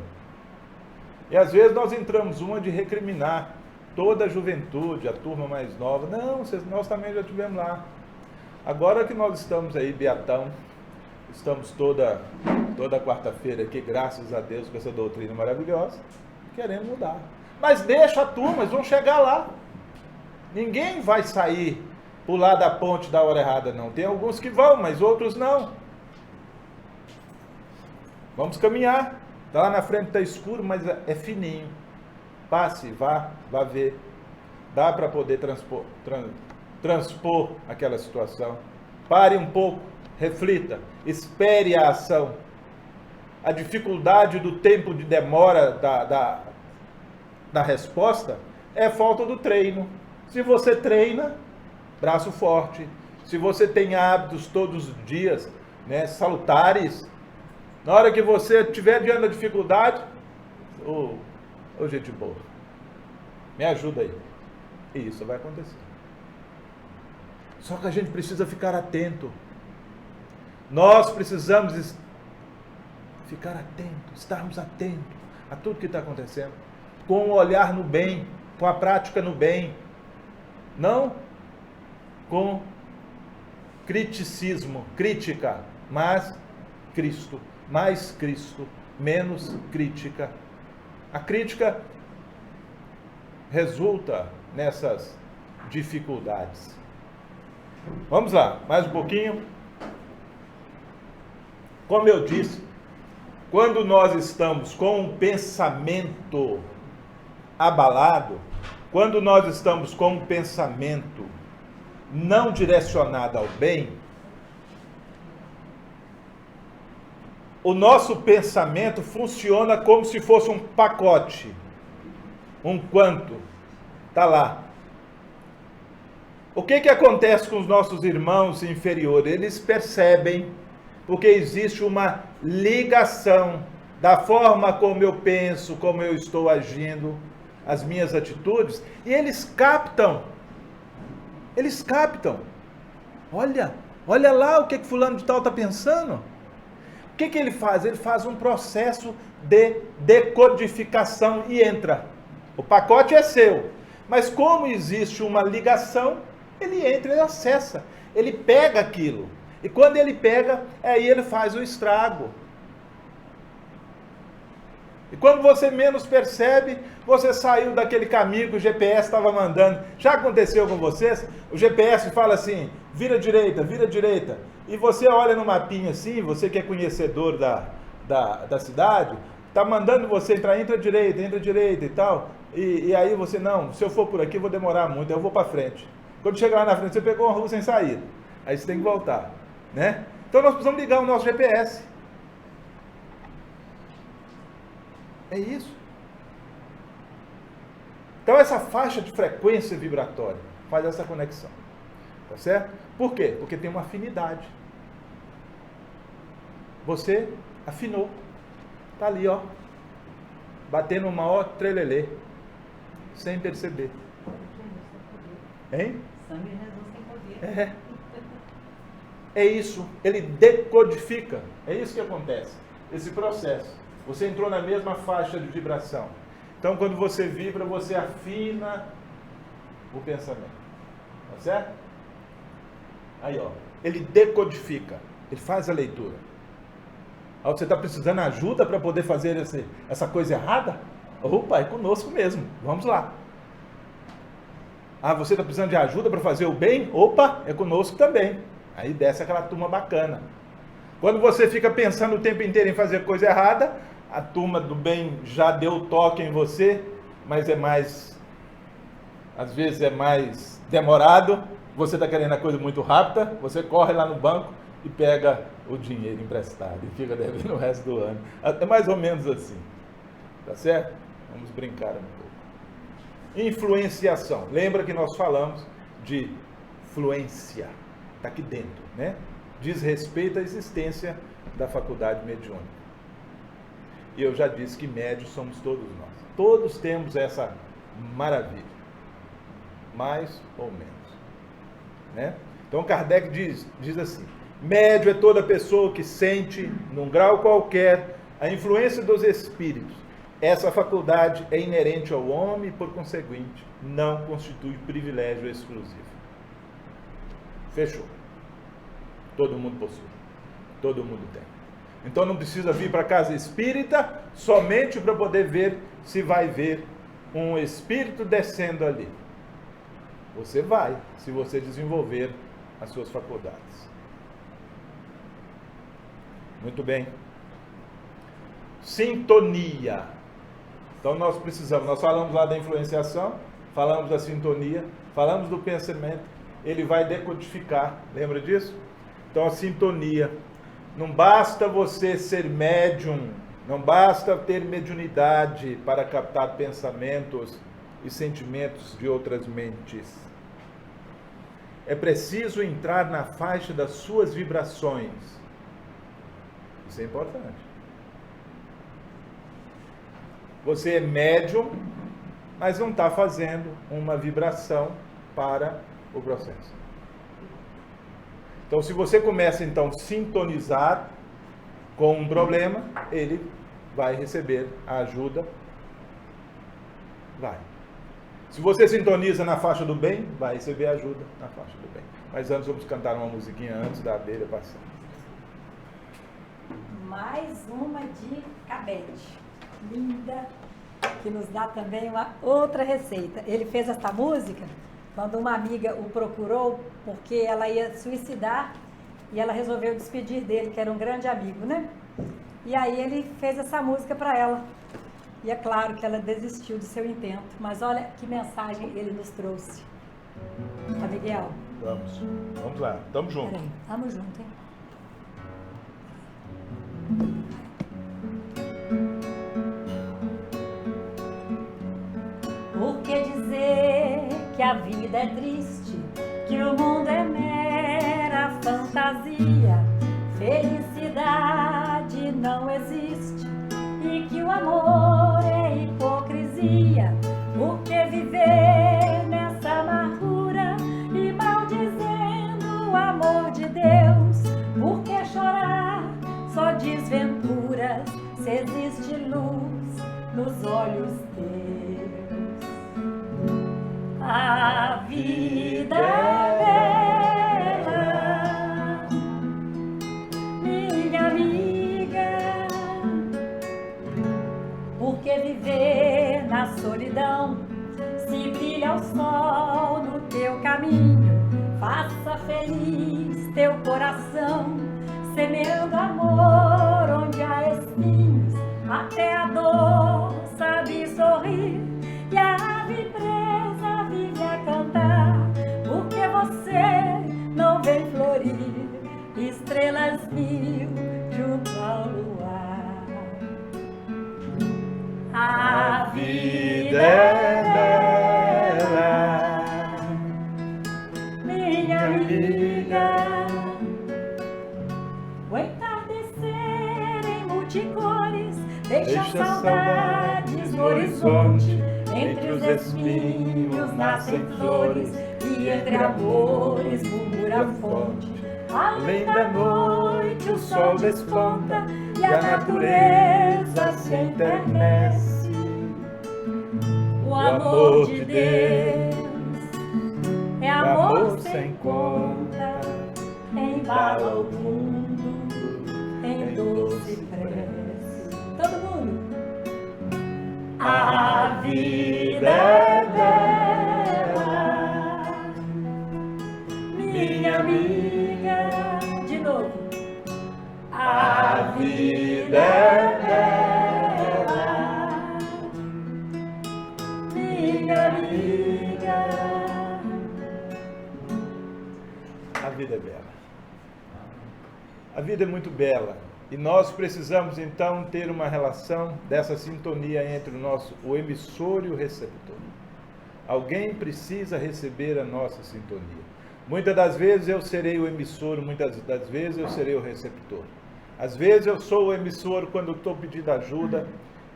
E às vezes nós entramos uma de recriminar toda a juventude, a turma mais nova. Não, nós também já estivemos lá. Agora que nós estamos aí, beatão, estamos toda quarta-feira aqui, graças a Deus, com essa doutrina maravilhosa, querendo mudar. Mas deixa a turma, eles vão chegar lá. Ninguém vai sair, pular da ponte da hora errada, não. Tem alguns que vão, mas outros não. Vamos caminhar. Está lá na frente, está escuro, mas é fininho. Passe, vá ver. Dá para poder transpor aquela situação. Pare um pouco, reflita, espere a ação. A dificuldade do tempo de demora da resposta é falta do treino. Se você treina, braço forte. Se você tem hábitos todos os dias, né, salutares, na hora que você estiver diante da dificuldade, gente boa, me ajuda aí. E isso vai acontecer. Só que a gente precisa ficar atento. Nós precisamos ficar atento, estarmos atentos a tudo que está acontecendo, com o olhar no bem, com a prática no bem, não com criticismo, crítica, mas Cristo, mais Cristo, menos crítica. A crítica resulta nessas dificuldades. Vamos lá, mais um pouquinho. Como eu disse, quando nós estamos com um pensamento abalado, quando nós estamos com um pensamento não direcionado ao bem, o nosso pensamento funciona como se fosse um pacote, um quanto, está lá. O que acontece com os nossos irmãos inferiores? Eles percebem, porque existe uma ligação da forma como eu penso, como eu estou agindo, as minhas atitudes, e eles captam. Olha lá o que fulano de tal está pensando. O que ele faz? Ele faz um processo de decodificação e entra. O pacote é seu, mas como existe uma ligação, ele entra, ele acessa, ele pega aquilo. E quando ele pega, aí ele faz o estrago. E quando você menos percebe, você saiu daquele caminho que o GPS estava mandando. Já aconteceu com vocês? O GPS fala assim, vira direita. E você olha no mapinha assim, você que é conhecedor da cidade, está mandando você entrar, entra direita e tal. E aí você, não, se eu for por aqui eu vou demorar muito, eu vou para frente. Quando chegar lá na frente, você pegou uma rua sem saída. Aí você tem que voltar, né? Então nós precisamos ligar o nosso GPS. É isso. Então essa faixa de frequência vibratória faz essa conexão. Tá certo? Por quê? Porque tem uma afinidade. Você afinou. Tá ali, ó. Batendo uma ó trelelê. Sem perceber. Hein? Sangue reduz sem poder. É isso. Ele decodifica. É isso que acontece. Esse processo. Você entrou na mesma faixa de vibração. Então, quando você vibra, você afina o pensamento. Tá certo? Aí, ó. Ele decodifica. Ele faz a leitura. Aí você está precisando de ajuda para poder fazer essa coisa errada? Opa, é conosco mesmo. Vamos lá. Ah, você está precisando de ajuda para fazer o bem? Opa, é conosco também. Aí desce aquela turma bacana. Quando você fica pensando o tempo inteiro em fazer coisa errada, a turma do bem já deu toque em você, mas às vezes é mais demorado, você está querendo a coisa muito rápida, você corre lá no banco e pega o dinheiro emprestado e fica devendo o resto do ano. É mais ou menos assim, tá certo? Vamos brincar um pouco. Influenciação. Lembra que nós falamos de fluência, está aqui dentro, né? Diz respeito à existência da faculdade mediúnica. E eu já disse que médios somos todos nós. Todos temos essa maravilha. Mais ou menos. Né? Então Kardec diz assim, médio é toda pessoa que sente, num grau qualquer, a influência dos espíritos. Essa faculdade é inerente ao homem e, por conseguinte, não constitui privilégio exclusivo. Fechou. Todo mundo possui. Todo mundo tem. Então não precisa vir para a casa espírita somente para poder ver se vai ver um espírito descendo ali. Você vai, se você desenvolver as suas faculdades. Muito bem. Sintonia. Então nós falamos lá da influenciação, falamos da sintonia, falamos do pensamento, ele vai decodificar, lembra disso? Então a sintonia. Não basta você ser médium, não basta ter mediunidade para captar pensamentos e sentimentos de outras mentes. É preciso entrar na faixa das suas vibrações. Isso é importante. Você é médium, mas não está fazendo uma vibração para o processo. Então, se você começa, então, a sintonizar com um problema, ele vai receber a ajuda. Vai. Se você sintoniza na faixa do bem, vai receber ajuda na faixa do bem. Mas antes vamos cantar uma musiquinha antes da abelha passar. Mais uma de Cabete. Linda. Que nos dá também uma outra receita. Ele fez esta música quando uma amiga o procurou porque ela ia suicidar e ela resolveu despedir dele, que era um grande amigo, né? E aí ele fez essa música para ela. E é claro que ela desistiu do seu intento, mas olha que mensagem ele nos trouxe. Tá, Miguel? Vamos lá, tamo junto. Peraí, tamo junto, hein? Por que dizer que a vida é triste, que o mundo é mera fantasia, felicidade não existe e que o amor é hipocrisia? Por que viver nessa amargura e maldizendo o amor de Deus? Por que chorar só desventuras se existe luz nos olhos teus? A vida é bela, minha amiga. Por que viver na solidão, se brilha o sol no teu caminho? Faça feliz teu coração, semeando amor onde há espinhos. Até a dor sabe sorrir e a ave presa vive a cantar. Porque você não vem florir estrelas mil junto ao luar? A vida é bela, minha amiga. O entardecer em multicores deixa saudades no horizonte. Entre os espinhos nascem flores e entre amores murmura a fonte. Além da noite o sol desponta e a natureza se enternece. O amor de Deus é amor sem conta, embala o mundo em doce prece. Todo mundo! A vida é bela, minha amiga. De novo. A vida é bela, minha amiga. A vida é bela. A vida é muito bela. E nós precisamos, então, ter uma relação dessa sintonia entre o emissor e o receptor. Alguém precisa receber a nossa sintonia. Muitas das vezes eu serei o emissor, muitas das vezes eu serei o receptor. Às vezes eu sou o emissor quando estou pedindo ajuda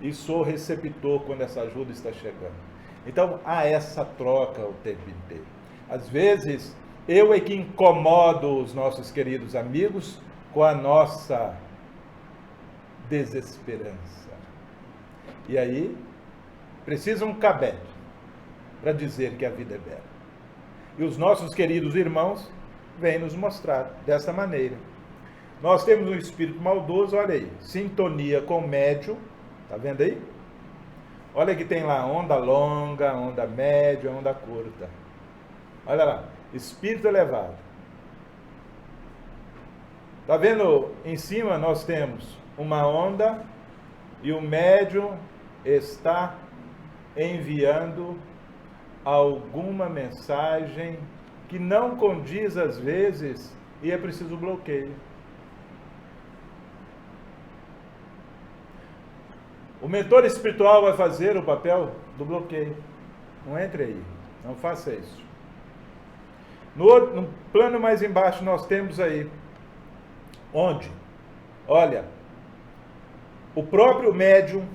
e sou o receptor quando essa ajuda está chegando. Então, há essa troca o tempo inteiro. Às vezes, eu é que incomodo os nossos queridos amigos com a nossa desesperança. E aí, precisa um cabete para dizer que a vida é bela. E os nossos queridos irmãos vêm nos mostrar dessa maneira. Nós temos um espírito maldoso, olha aí, sintonia com médio, tá vendo aí? Olha que tem lá onda longa, onda média, onda curta. Olha lá, espírito elevado. Tá vendo? Em cima nós temos uma onda e o médium está enviando alguma mensagem que não condiz às vezes e é preciso bloqueio. O mentor espiritual vai fazer o papel do bloqueio. Não entre aí, não faça isso. No plano mais embaixo nós temos aí, onde? Olha, o próprio médium,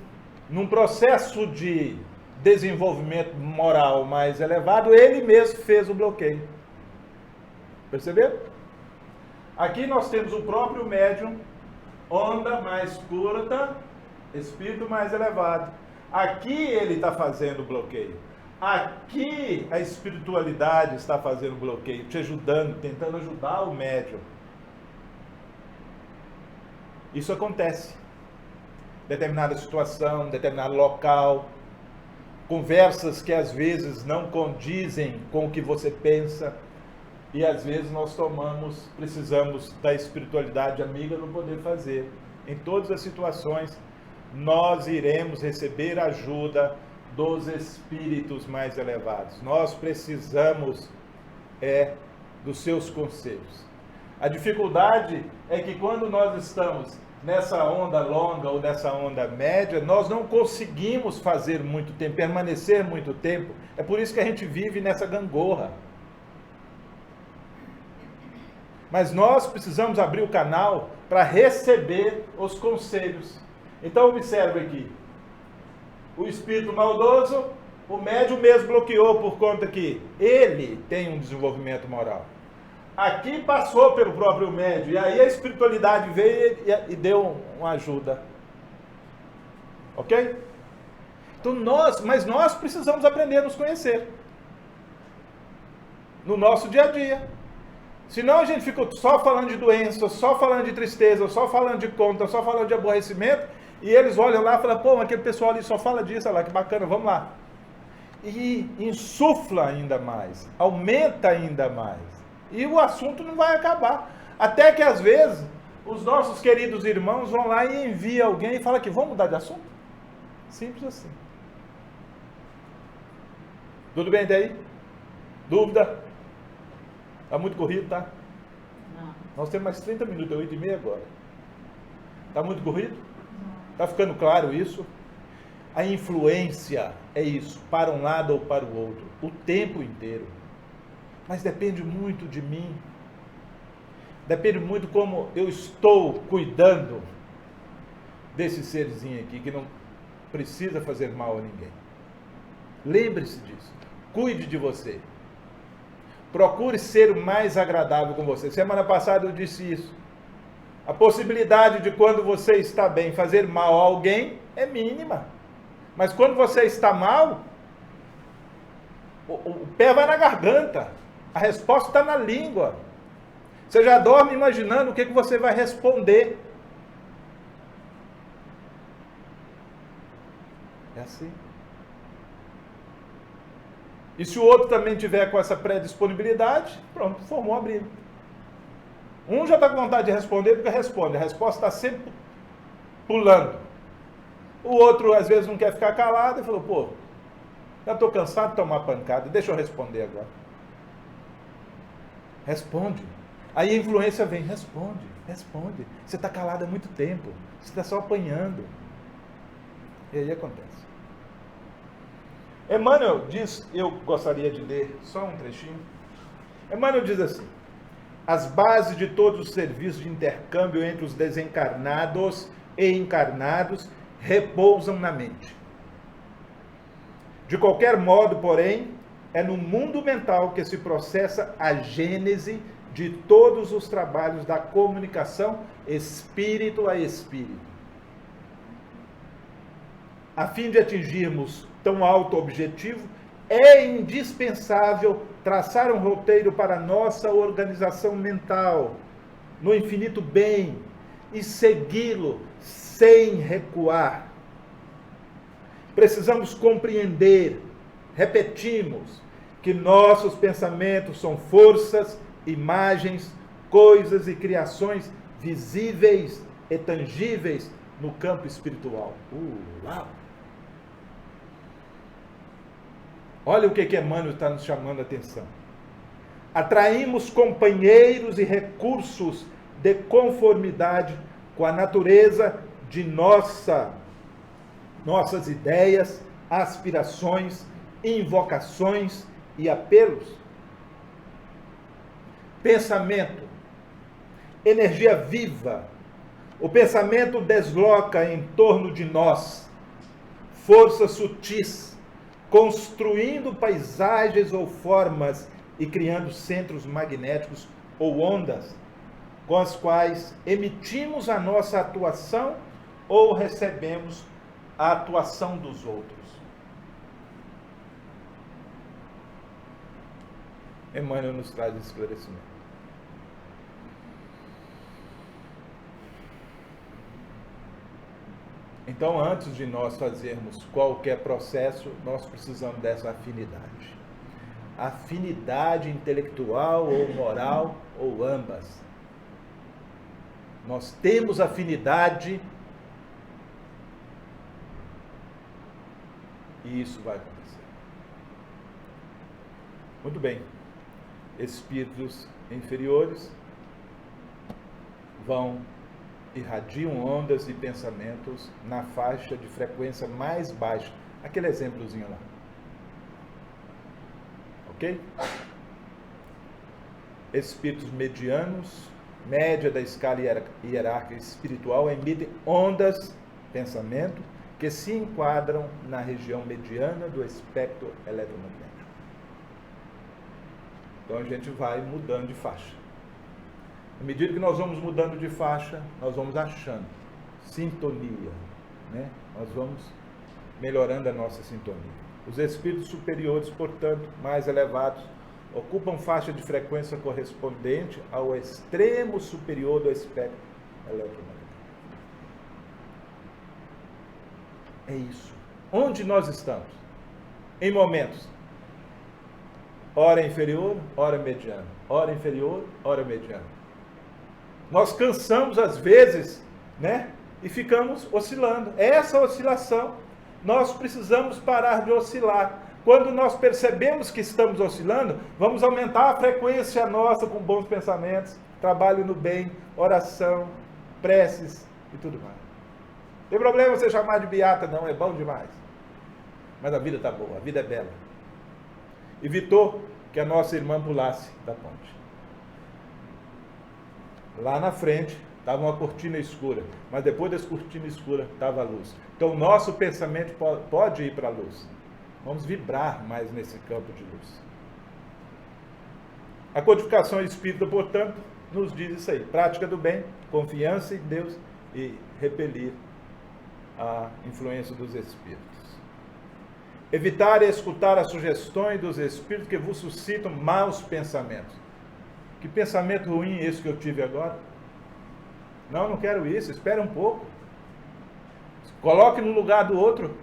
num processo de desenvolvimento moral mais elevado, ele mesmo fez o bloqueio. Perceberam? Aqui nós temos o próprio médium Onda mais curta, espírito mais elevado. Aqui ele está fazendo bloqueio. Aqui a espiritualidade está fazendo bloqueio, te ajudando, tentando ajudar o médium. Isso acontece. Determinada situação, determinado local, conversas que às vezes não condizem com o que você pensa, e às vezes nós precisamos da espiritualidade amiga para poder fazer. Em todas as situações, nós iremos receber ajuda dos espíritos mais elevados. Nós precisamos dos seus conselhos. A dificuldade é que quando nós estamos nessa onda longa ou nessa onda média, nós não conseguimos fazer muito tempo, permanecer muito tempo. É por isso que a gente vive nessa gangorra. Mas nós precisamos abrir o canal para receber os conselhos. Então observe aqui. O espírito maldoso, o médium mesmo bloqueou por conta que ele tem um desenvolvimento moral. Aqui passou pelo próprio médium, e aí a espiritualidade veio e deu uma ajuda. Ok? Então mas nós precisamos aprender a nos conhecer. No nosso dia a dia. Senão a gente fica só falando de doença, só falando de tristeza, só falando de conta, só falando de aborrecimento, e eles olham lá e falam, pô, aquele pessoal ali só fala disso, olha lá, que bacana, vamos lá. E insufla ainda mais, aumenta ainda mais. E o assunto não vai acabar. Até que às vezes, os nossos queridos irmãos vão lá e enviam alguém e falam que vamos mudar de assunto. Simples assim. Tudo bem daí? Dúvida? Está muito corrido, tá? Não. Nós temos mais 30 minutos, é 8h30 agora. Está muito corrido? Está ficando claro isso? A influência é isso, para um lado ou para o outro, o tempo inteiro. Mas depende muito de mim. Depende muito como eu estou cuidando desse serzinho aqui, que não precisa fazer mal a ninguém. Lembre-se disso. Cuide de você. Procure ser o mais agradável com você. Semana passada eu disse isso. A possibilidade de quando você está bem fazer mal a alguém é mínima. Mas quando você está mal, o pé vai na garganta. A resposta está na língua. Você já dorme imaginando o que você vai responder. É assim. E se o outro também tiver com essa pré-disponibilidade, pronto, formou a briga. Um já está com vontade de responder porque responde. A resposta está sempre pulando. O outro, às vezes, não quer ficar calado e falou, pô, já estou cansado de tomar pancada, deixa eu responder agora. Responde. Aí a influência vem, responde. Você está calado há muito tempo, você está só apanhando. E aí acontece. Emmanuel diz, eu gostaria de ler só um trechinho. Emmanuel diz assim: as bases de todos os serviços de intercâmbio entre os desencarnados e encarnados repousam na mente. De qualquer modo, porém, é no mundo mental que se processa a gênese de todos os trabalhos da comunicação espírito a espírito. A fim de atingirmos tão alto objetivo, é indispensável traçar um roteiro para nossa organização mental, no infinito bem, e segui-lo sem recuar. Precisamos compreender, repetimos, que nossos pensamentos são forças, imagens, coisas e criações visíveis e tangíveis no campo espiritual. Uau! Olha o que Emmanuel está nos chamando a atenção. Atraímos companheiros e recursos de conformidade com a natureza de nossas ideias, aspirações, invocações e apelos. Pensamento, energia viva. O pensamento desloca em torno de nós forças sutis, construindo paisagens ou formas e criando centros magnéticos ou ondas. com as quais emitimos a nossa atuação ou recebemos a atuação dos outros. Emmanuel nos traz esse esclarecimento. Então, antes de nós fazermos qualquer processo, nós precisamos dessa afinidade. Afinidade intelectual ou moral, ou ambas. Nós temos afinidade e isso vai acontecer. Muito bem. Espíritos inferiores irradiam ondas e pensamentos na faixa de frequência mais baixa. Aquele exemplozinho lá. Ok? Espíritos medianos, média da escala hierárquica espiritual, emitem ondas, pensamento, que se enquadram na região mediana do espectro eletromagnético. Então a gente vai mudando de faixa. À medida que nós vamos mudando de faixa, nós vamos achando sintonia, né? Nós vamos melhorando a nossa sintonia. Os espíritos superiores, portanto, mais elevados, ocupam faixa de frequência correspondente ao extremo superior do espectro eletromagnético. É isso. Onde nós estamos? Em momentos, ora inferior, ora mediano, ora inferior, ora mediano. Nós cansamos às vezes, né? E ficamos oscilando. Essa oscilação, nós precisamos parar de oscilar. Quando nós percebemos que estamos oscilando, vamos aumentar a frequência nossa com bons pensamentos, trabalho no bem, oração, preces e tudo mais. Não tem problema você chamar de beata, não, é bom demais. Mas a vida está boa, a vida é bela. Evitou que a nossa irmã pulasse da ponte. Lá na frente estava uma cortina escura, mas depois dessa cortina escura estava a luz. Então o nosso pensamento pode ir para a luz. Vamos vibrar mais nesse campo de luz. A codificação espírita, portanto, nos diz isso aí. Prática do bem, confiança em Deus e repelir a influência dos espíritos. Evitar e escutar as sugestões dos espíritos que vos suscitam maus pensamentos. Que pensamento ruim é esse que eu tive agora? Não quero isso, espere um pouco. Coloque no lugar do outro.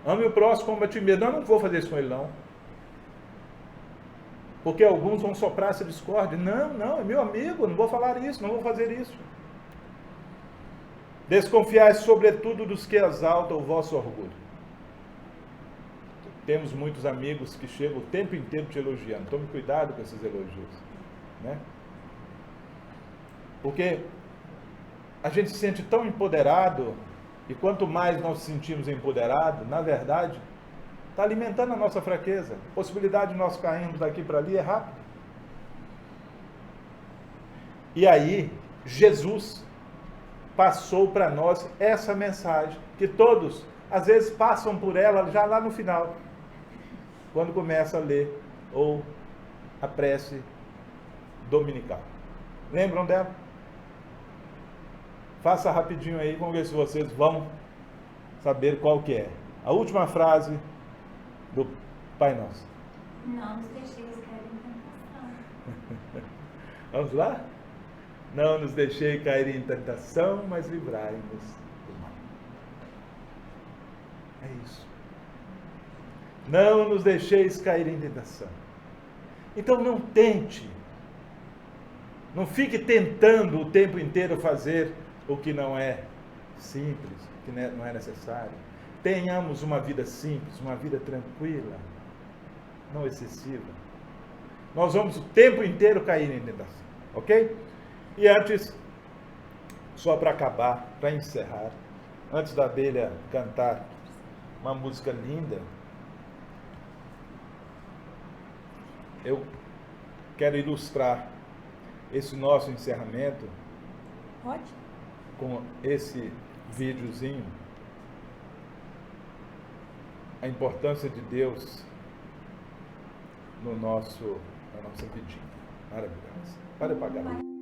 Ame o próximo como a ti mesmo. Não vou fazer isso com ele, não. Porque alguns vão soprar essa discórdia. Não, é meu amigo, não vou falar isso, não vou fazer isso. Desconfiai sobretudo dos que exaltam o vosso orgulho. Temos muitos amigos que chegam o tempo inteiro te elogiando. Tome cuidado com esses elogios, né? Porque a gente se sente tão empoderado, e quanto mais nós nos sentimos empoderados, na verdade, está alimentando a nossa fraqueza. A possibilidade de nós cairmos daqui para ali é rápida. E aí, Jesus passou para nós essa mensagem, que todos, às vezes, passam por ela já lá no final, quando começa a ler ou a prece dominical. Lembram dela? Faça rapidinho aí, vamos ver se vocês vão saber qual que é. A última frase do Pai Nosso. Não nos deixeis cair em tentação. Vamos lá? Não nos deixei cair em tentação, mas livrai-nos do mal. É isso. Não nos deixeis cair em tentação. Então não tente. Não fique tentando o tempo inteiro fazer o que não é simples, o que não é necessário. Tenhamos uma vida simples, uma vida tranquila, não excessiva. Nós vamos o tempo inteiro cair em tentação, ok? E antes, só para acabar, para encerrar, antes da abelha cantar uma música linda, eu quero ilustrar esse nosso encerramento. Pode? Com esse videozinho, a importância de Deus na nossa vidinha. Maravilhosa. Pode apagar.